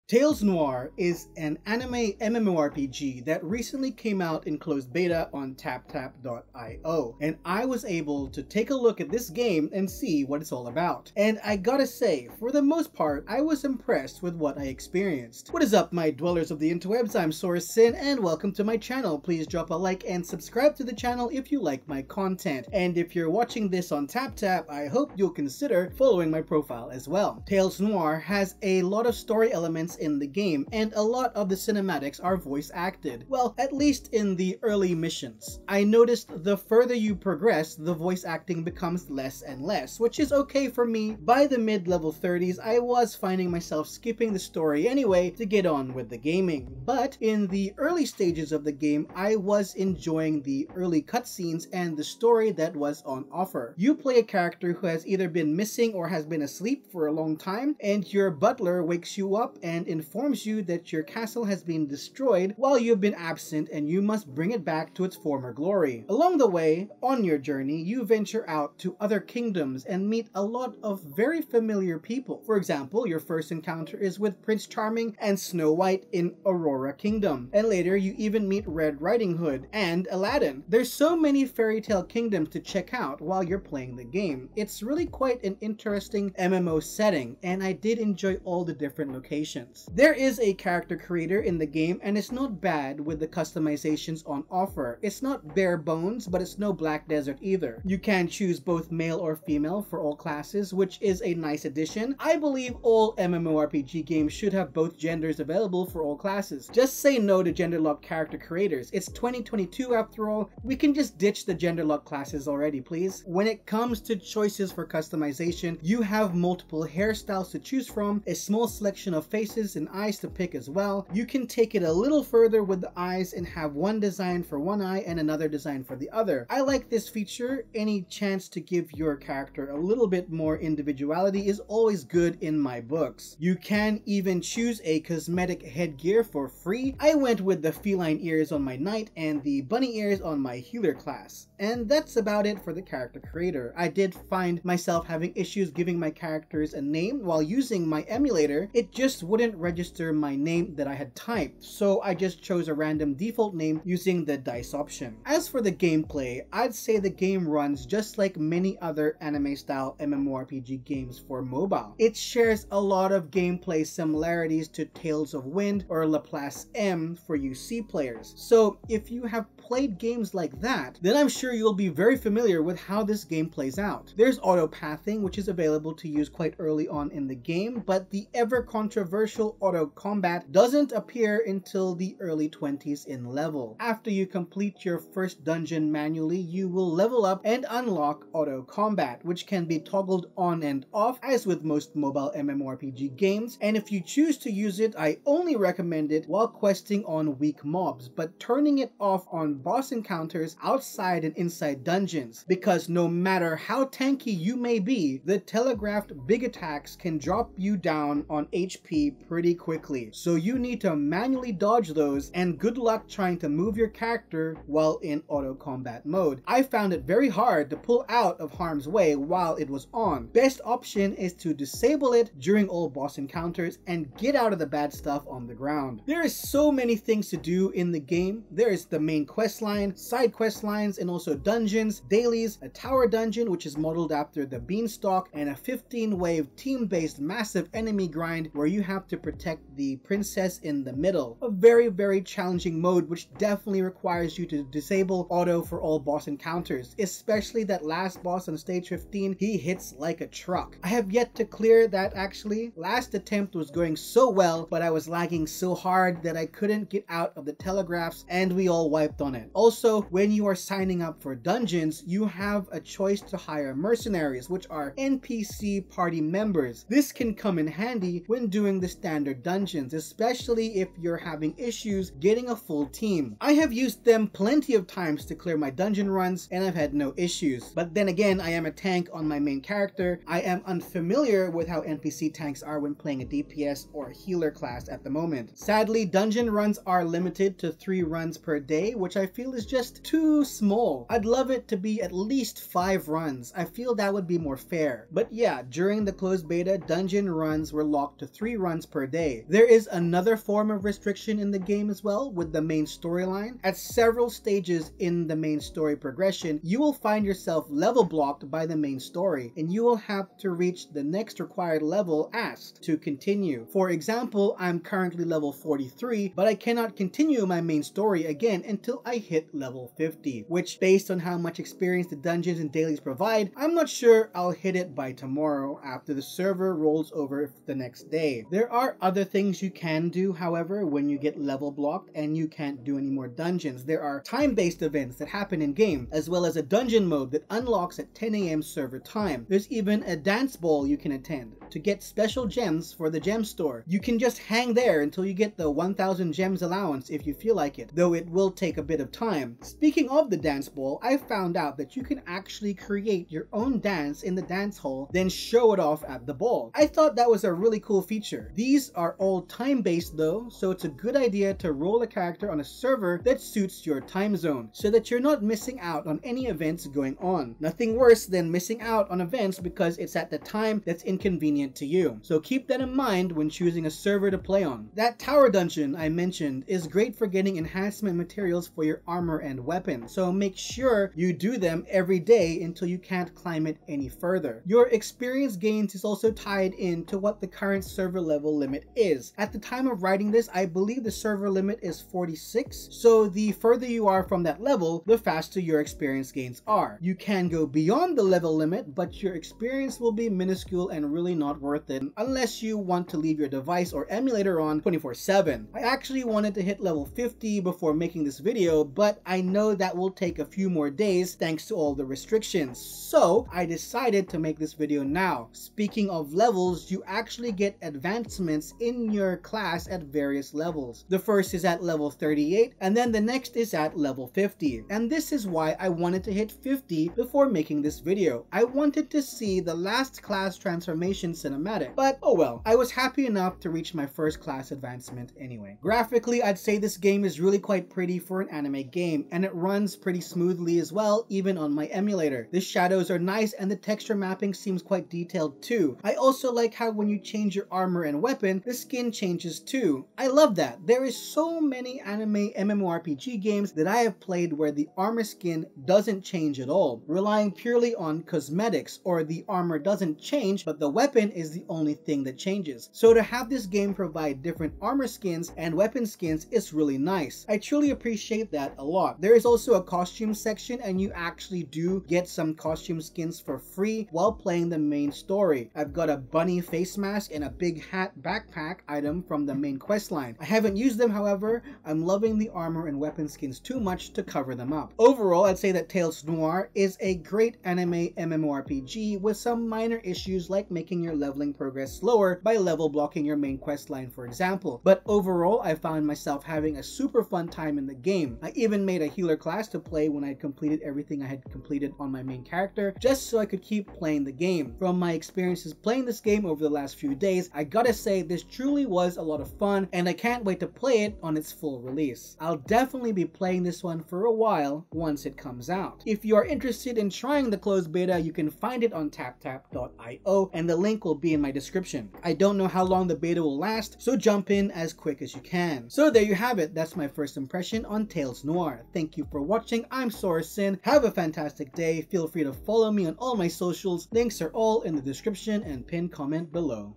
Tales Noir is an anime MMORPG that recently came out in closed beta on TapTap.io, and I was able to take a look at this game and see what it's all about. And I gotta say, for the most part, I was impressed with what I experienced. What is up, my dwellers of the interwebs? I'm Sorasyn, and welcome to my channel. Please drop a like and subscribe to the channel if you like my content. And if you're watching this on TapTap, I hope you'll consider following my profile as well. Tales Noir has a lot of story elements in the game, and a lot of the cinematics are voice acted. Well, at least in the early missions. I noticed the further you progress, the voice acting becomes less and less, which is okay for me. By the mid-level 30s, I was finding myself skipping the story anyway to get on with the gaming. But in the early stages of the game, I was enjoying the early cutscenes and the story that was on offer. You play a character who has either been missing or has been asleep for a long time, and your butler wakes you up and informs you that your castle has been destroyed while you've been absent and you must bring it back to its former glory. Along the way, on your journey, you venture out to other kingdoms and meet a lot of very familiar people. For example, your first encounter is with Prince Charming and Snow White in Aurora Kingdom, and later you even meet Red Riding Hood and Aladdin. There's so many fairy tale kingdoms to check out while you're playing the game. It's really quite an interesting MMO setting, and I did enjoy all the different locations. There is a character creator in the game, and it's not bad with the customizations on offer. It's not bare bones, but it's no Black Desert either. You can choose both male or female for all classes, which is a nice addition. I believe all MMORPG games should have both genders available for all classes. Just say no to gender-locked character creators. It's 2022 after all. We can just ditch the gender-locked classes already, please. When it comes to choices for customization, you have multiple hairstyles to choose from, a small selection of faces and eyes to pick as well. You can take it a little further with the eyes and have one design for one eye and another design for the other. I like this feature. Any chance to give your character a little bit more individuality is always good in my books. You can even choose a cosmetic headgear for free. I went with the feline ears on my knight and the bunny ears on my healer class. And that's about it for the character creator. I did find myself having issues giving my characters a name while using my emulator. It just wouldn't register my name that I had typed, so I just chose a random default name using the dice option. As for the gameplay, I'd say the game runs just like many other anime style MMORPG games for mobile. It shares a lot of gameplay similarities to Tales of Wind or Laplace M for UC players. So if you have played games like that, then I'm sure you'll be very familiar with how this game plays out. There's auto pathing, which is available to use quite early on in the game, but the ever controversial auto combat doesn't appear until the early 20s in level. After you complete your first dungeon manually, you will level up and unlock auto combat, which can be toggled on and off as with most mobile MMORPG games, and if you choose to use it, I only recommend it while questing on weak mobs, but turning it off on boss encounters outside and inside dungeons, because no matter how tanky you may be, the telegraphed big attacks can drop you down on HP pretty quickly, so you need to manually dodge those, and good luck trying to move your character while in auto combat mode. I found it very hard to pull out of harm's way while it was on. Best option is to disable it during all boss encounters and get out of the bad stuff on the ground. There is so many things to do in the game. There is the main quest line, side quest lines, and also dungeons, dailies, a tower dungeon which is modeled after the Beanstalk, and a 15-wave team-based massive enemy grind where you have to protect the princess in the middle. A very challenging mode which definitely requires you to disable auto for all boss encounters, especially that last boss on stage 15. He hits like a truck. I have yet to clear that actually. Last attempt was going so well, but I was lagging so hard that I couldn't get out of the telegraphs and we all wiped on it. Also, when you are signing up for dungeons, you have a choice to hire mercenaries, which are NPC party members. This can come in handy when doing the standard dungeons, especially if you're having issues getting a full team. I have used them plenty of times to clear my dungeon runs and I've had no issues. But then again, I am a tank on my main character. I am unfamiliar with how NPC tanks are when playing a DPS or healer class at the moment. Sadly, dungeon runs are limited to 3 runs per day, which I I feel is just too small. I'd love it to be at least 5 runs. I feel that would be more fair. But yeah, during the closed beta, dungeon runs were locked to 3 runs per day. There is another form of restriction in the game as well with the main storyline. At several stages in the main story progression, you will find yourself level blocked by the main story, and you will have to reach the next required level asked to continue. For example, I'm currently level 43, but I cannot continue my main story again until I hit level 50, which based on how much experience the dungeons and dailies provide, I'm not sure I'll hit it by tomorrow after the server rolls over the next day. There are other things you can do, however, when you get level blocked and you can't do any more dungeons. There are time-based events that happen in game, as well as a dungeon mode that unlocks at 10 AM server time. There's even a dance ball you can attend to get special gems for the gem store. You can just hang there until you get the 1000 gems allowance if you feel like it, though it will take a bit of time. Speaking of the dance ball, I found out that you can actually create your own dance in the dance hall, then show it off at the ball. I thought that was a really cool feature. These are all time-based though, so it's a good idea to roll a character on a server that suits your time zone, so that you're not missing out on any events going on. Nothing worse than missing out on events because it's at the time that's inconvenient to you. So keep that in mind when choosing a server to play on. That tower dungeon I mentioned is great for getting enhancement materials for your armor and weapon, so make sure you do them every day until you can't climb it any further. Your experience gains is also tied into what the current server level limit is. At the time of writing this, I believe the server limit is 46, so the further you are from that level, the faster your experience gains are. You can go beyond the level limit, but your experience will be minuscule and really not worth it unless you want to leave your device or emulator on 24/7. I actually wanted to hit level 50 before making this video, but I know that will take a few more days thanks to all the restrictions, so I decided to make this video now. Speaking of levels, you actually get advancements in your class at various levels. The first is at level 38, and then the next is at level 50. And this is why I wanted to hit 50 before making this video. I wanted to see the last class transformation cinematic, but oh well, I was happy enough to reach my first class advancement anyway. Graphically, I'd say this game is really quite pretty for an anime game, and it runs pretty smoothly as well, even on my emulator. The shadows are nice and the texture mapping seems quite detailed too. I also like how when you change your armor and weapon, the skin changes too. I love that. There is so many anime MMORPG games that I have played where the armor skin doesn't change at all, relying purely on cosmetics, or the armor doesn't change but the weapon is the only thing that changes. So to have this game provide different armor skins and weapon skins is really nice. I truly appreciate that a lot. There is also a costume section, and you actually do get some costume skins for free while playing the main story. I've got a bunny face mask and a big hat backpack item from the main quest line. I haven't used them, however. I'm loving the armor and weapon skins too much to cover them up. Overall, I'd say that Tales Noir is a great anime MMORPG with some minor issues like making your leveling progress slower by level blocking your main quest line, for example. But overall, I found myself having a super fun time in the game. I even made a healer class to play when I had completed everything I had completed on my main character, just so I could keep playing the game. From my experiences playing this game over the last few days, I gotta say this truly was a lot of fun, and I can't wait to play it on its full release. I'll definitely be playing this one for a while once it comes out. If you are interested in trying the closed beta, you can find it on taptap.io, and the link will be in my description. I don't know how long the beta will last, so jump in as quick as you can. So there you have it. That's my first impression on Tales Noir. Thank you for watching. I'm Sorasyn. Have a fantastic day. Feel free to follow me on all my socials. Links are all in the description and pinned comment below.